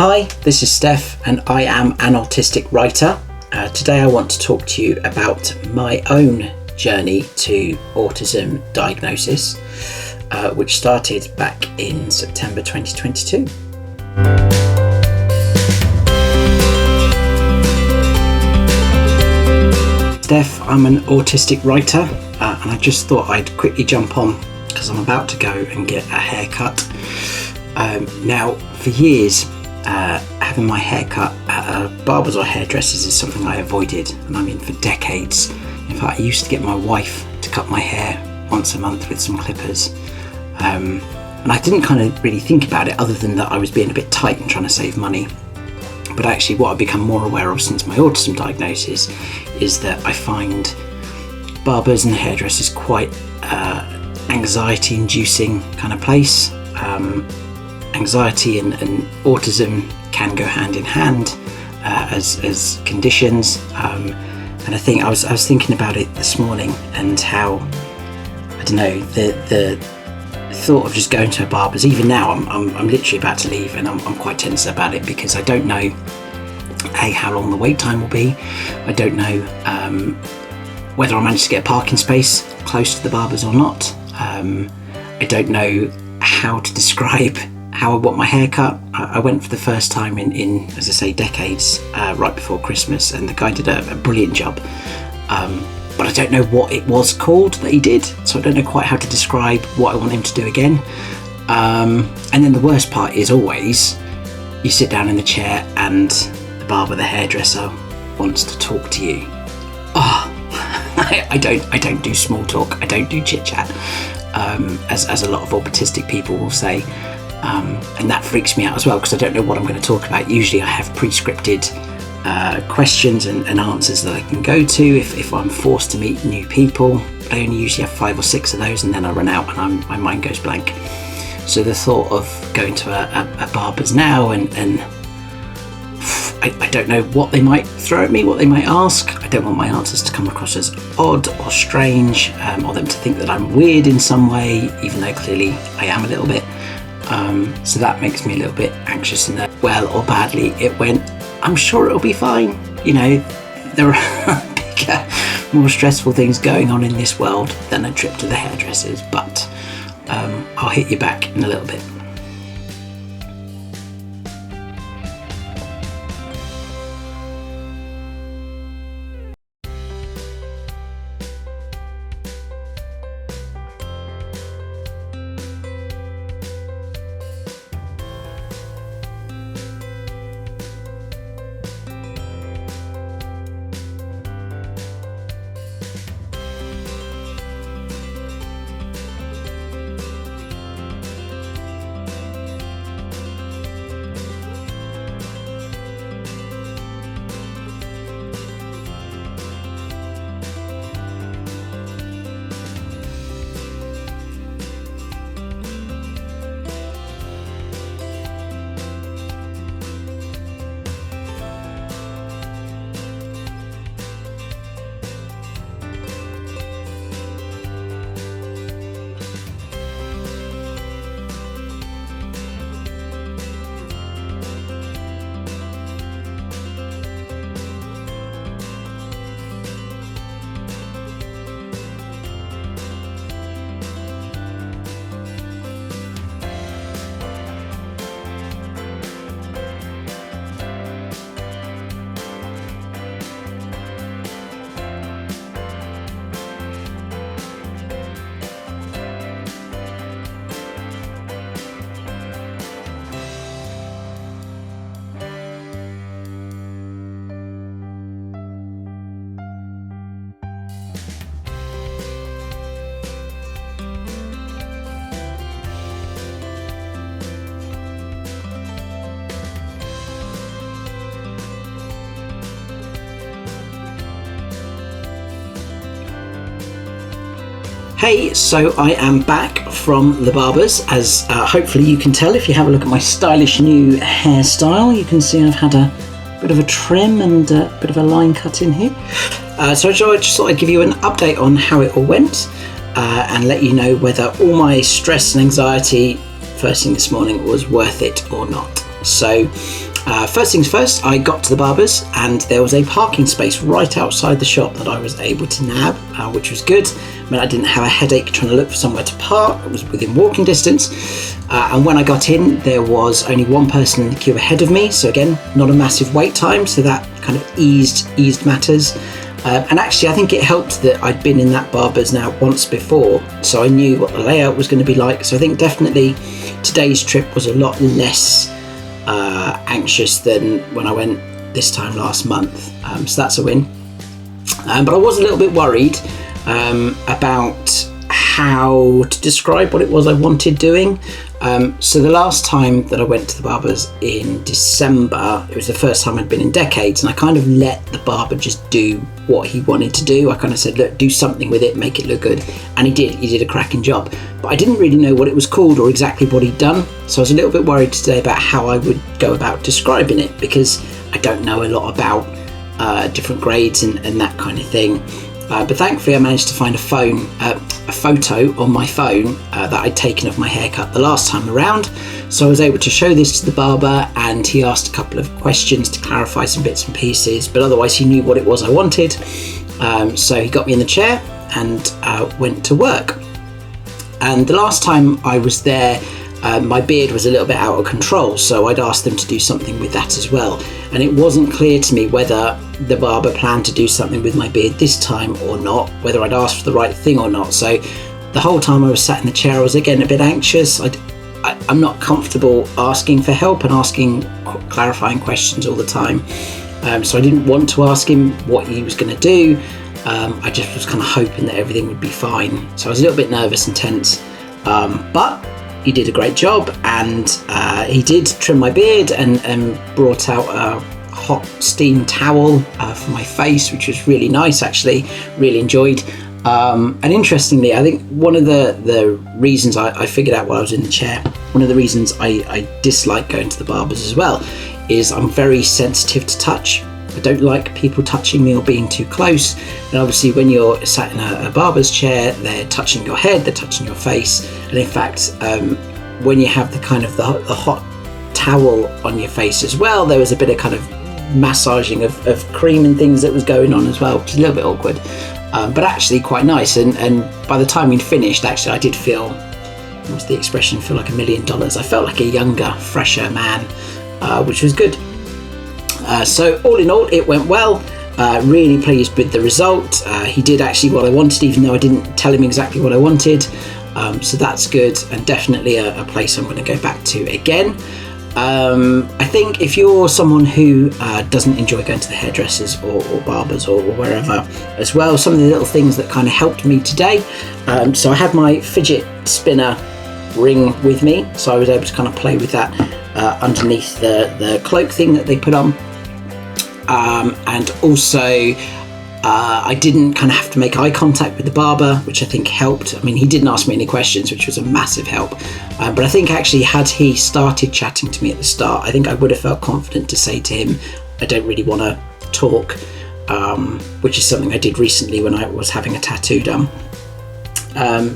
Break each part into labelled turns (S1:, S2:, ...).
S1: Hi, this is Stef and I am an autistic writer. Today I want to talk to you about my own journey to autism diagnosis, which started back in September 2022. Stef, I'm an autistic writer, and I just thought I'd quickly jump on because I'm about to go and get a haircut. Now, for years, having my hair cut at barbers or hairdressers is something I avoided, and I mean for decades. In fact, I used to get my wife to cut my hair once a month with some clippers, and I didn't kind of really think about it other than that I was being a bit tight and trying to save money. But actually what I've become more aware of since my autism diagnosis is that I find barbers and hairdressers quite anxiety inducing kind of place. Anxiety and autism can go hand in hand as conditions, and I think I was thinking about it this morning and how, I don't know, the thought of just going to a barber's, even now I'm literally about to leave and I'm quite tense about it because I don't know how long the wait time will be. I don't know whether I'll manage to get a parking space close to the barber's or not. I don't know how to describe how I want my hair cut. I went for the first time in as I say, decades, right before Christmas, and the guy did a brilliant job. But I don't know what it was called that he did, so I don't know quite how to describe what I want him to do again. And then the worst part is always, you sit down in the chair and the barber, the hairdresser, wants to talk to you. I don't do small talk, I don't do chit chat, as a lot of autistic people will say. And that freaks me out as well because I don't know what I'm going to talk about. Usually I have pre-scripted questions and answers that I can go to if I'm forced to meet new people. But I only usually have 5 or 6 of those and then I run out and my mind goes blank. So the thought of going to a barber's now and I don't know what they might throw at me, what they might ask. I don't want my answers to come across as odd or strange, or them to think that I'm weird in some way, even though clearly I am a little bit. So that makes me a little bit anxious, and that, well or badly it went, I'm sure it'll be fine. You know, there are bigger, more stressful things going on in this world than a trip to the hairdressers, but I'll hit you back in a little bit. Hey, so I am back from the barbers, as hopefully you can tell if you have a look at my stylish new hairstyle. You can see I've had a bit of a trim and a bit of a line cut in here. So I just thought I'd give you an update on how it all went and let you know whether all my stress and anxiety first thing this morning was worth it or not. So first things first, I got to the barber's and there was a parking space right outside the shop that I was able to nab, which was good. I mean, I didn't have a headache trying to look for somewhere to park. It was within walking distance. And when I got in, there was only one person in the queue ahead of me. So again, not a massive wait time. So that kind of eased matters. And actually, I think it helped that I'd been in that barber's now once before. So I knew what the layout was going to be like. So I think definitely today's trip was a lot less anxious than when I went this time last month. So that's a win. But I was a little bit worried about how to describe what it was I wanted doing. So the last time that I went to the barber's in December, it was the first time I'd been in decades, and I kind of let the barber just do what he wanted to do. I kind of said, look, do something with it, make it look good. And he did a cracking job. But I didn't really know what it was called or exactly what he'd done. So I was a little bit worried today about how I would go about describing it, because I don't know a lot about different grades and that kind of thing. But thankfully I managed to find a photo on my phone that I'd taken of my haircut the last time around. So I was able to show this to the barber, and he asked a couple of questions to clarify some bits and pieces, but otherwise he knew what it was I wanted. So he got me in the chair and went to work. And the last time I was there, my beard was a little bit out of control, so I'd asked them to do something with that as well. And it wasn't clear to me whether the barber planned to do something with my beard this time or not, whether I'd asked for the right thing or not. So the whole time I was sat in the chair, I was again a bit anxious. I'm not comfortable asking for help and asking clarifying questions all the time. So I didn't want to ask him what he was going to do. I just was kind of hoping that everything would be fine. So I was a little bit nervous and tense, but he did a great job, and he did trim my beard and brought out a hot steam towel for my face, which was really nice, actually, really enjoyed. And interestingly, I think one of the reasons I figured out while I was in the chair, one of the reasons I dislike going to the barbers as well, is I'm very sensitive to touch. I don't like people touching me or being too close. And obviously when you're sat in a barber's chair, they're touching your head, they're touching your face. And in fact, when you have the kind of the hot towel on your face as well, there was a bit of kind of massaging of cream and things that was going on as well, which is a little bit awkward, but actually quite nice. And by the time we'd finished, actually I did feel, what's the expression, feel like $1 million. I felt like a younger, fresher man, which was good. So all in all, it went well. Really pleased with the result. He did actually what I wanted, even though I didn't tell him exactly what I wanted. So that's good, and definitely a place I'm going to go back to again. I think if you're someone who doesn't enjoy going to the hairdressers or barbers or wherever as well, some of the little things that kind of helped me today. So I had my fidget spinner ring with me, so I was able to kind of play with that underneath the cloak thing that they put on. And also I didn't kind of have to make eye contact with the barber, which I think helped. I mean, he didn't ask me any questions, which was a massive help. But I think actually had he started chatting to me at the start, I think I would have felt confident to say to him, I don't really want to talk, which is something I did recently when I was having a tattoo done.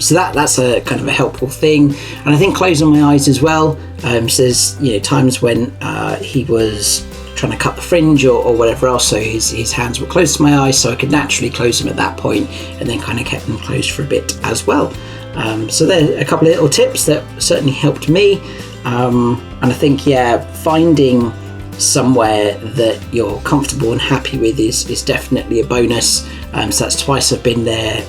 S1: So that's a kind of a helpful thing. And I think closing my eyes as well. So there's, times when he was trying to cut the fringe or whatever else, so his hands were close to my eyes, so I could naturally close them at that point, and then kind of kept them closed for a bit as well. So there are a couple of little tips that certainly helped me, and I think finding somewhere that you're comfortable and happy with is definitely a bonus. So that's twice I've been there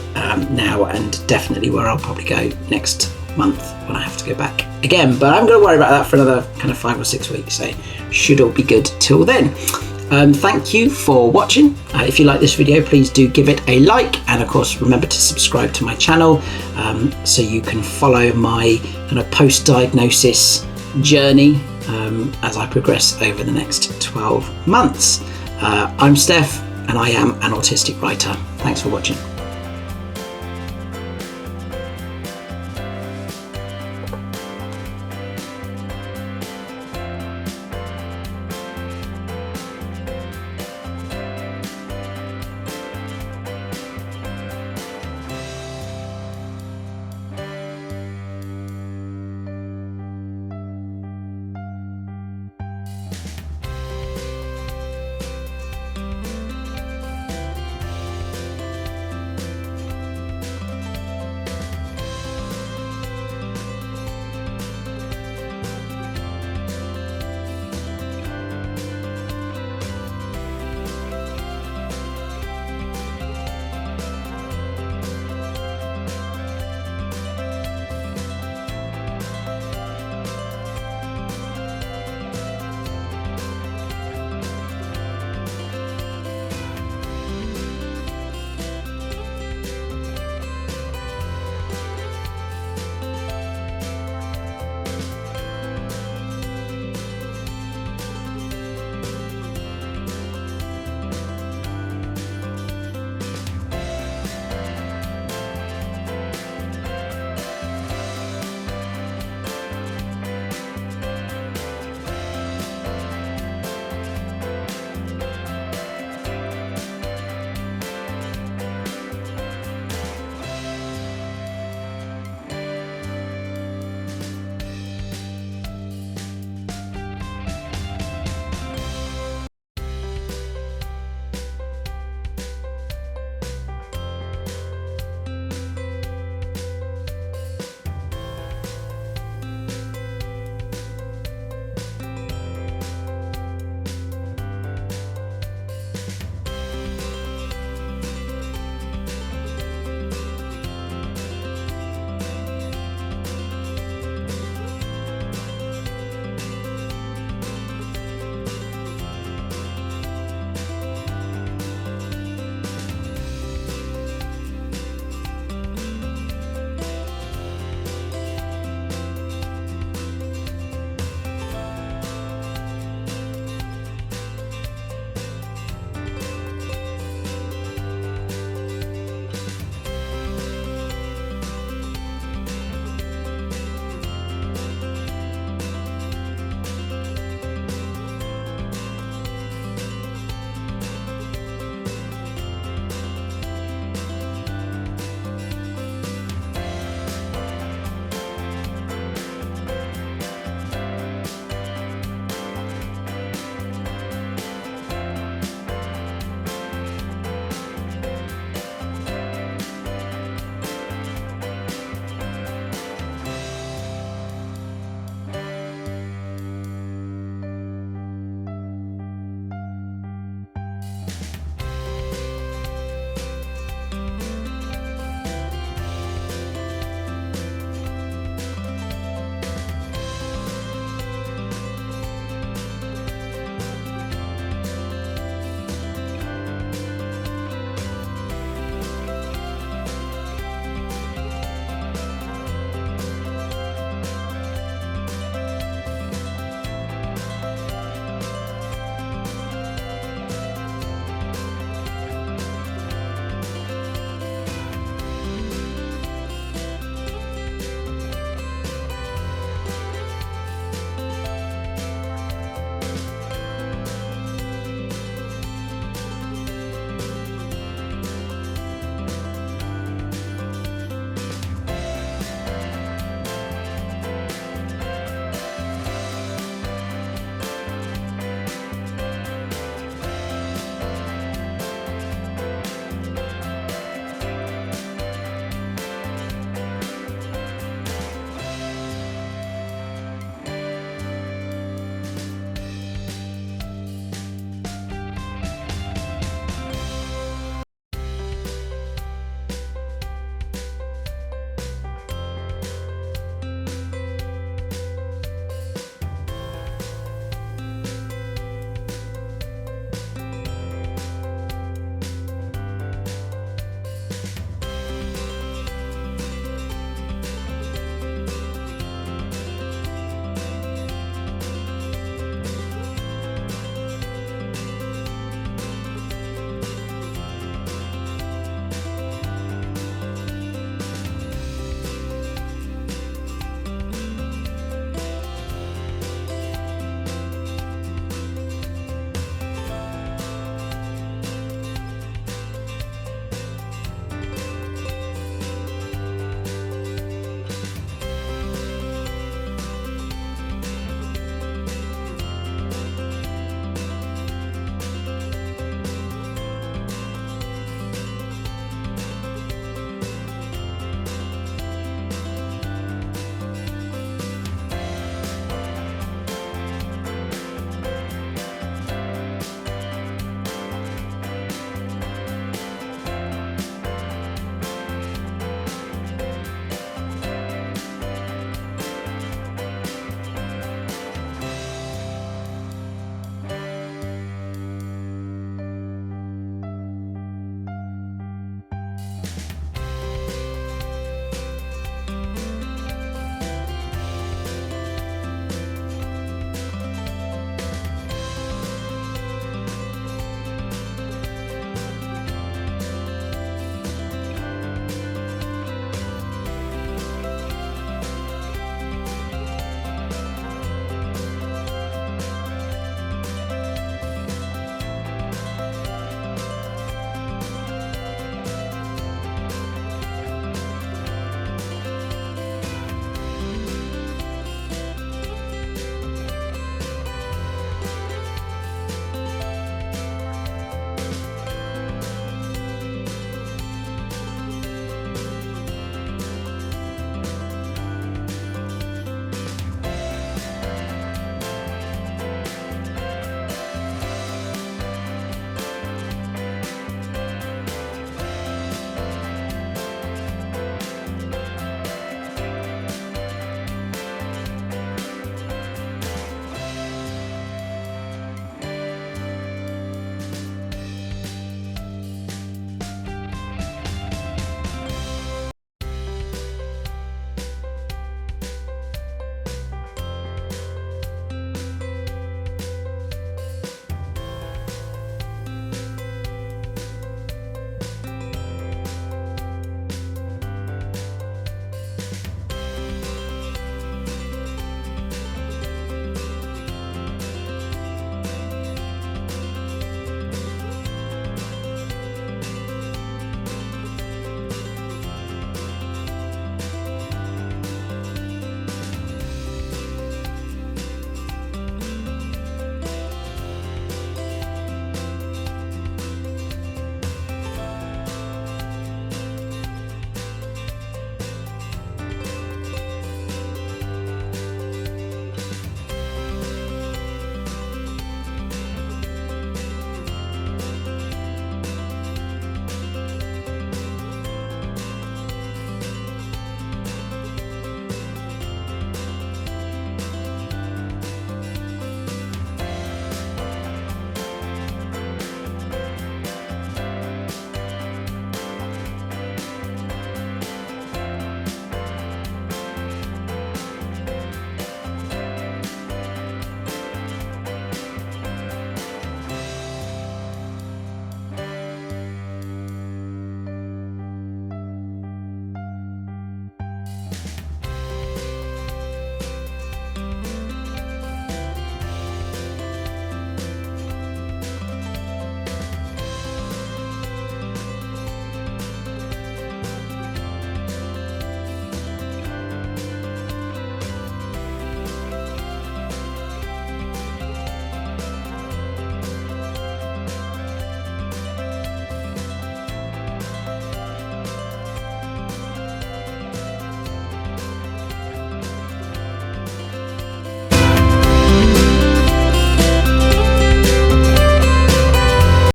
S1: now, and definitely where I'll probably go next month when I have to go back again, but I'm going to worry about that for another kind of 5 or 6 weeks, so should all be good till then. Thank you for watching. If you like this video, please do give it a like, and of course remember to subscribe to my channel so you can follow my kind of post-diagnosis journey as I progress over the next 12 months. I'm Steph, and I am an autistic writer. Thanks for watching.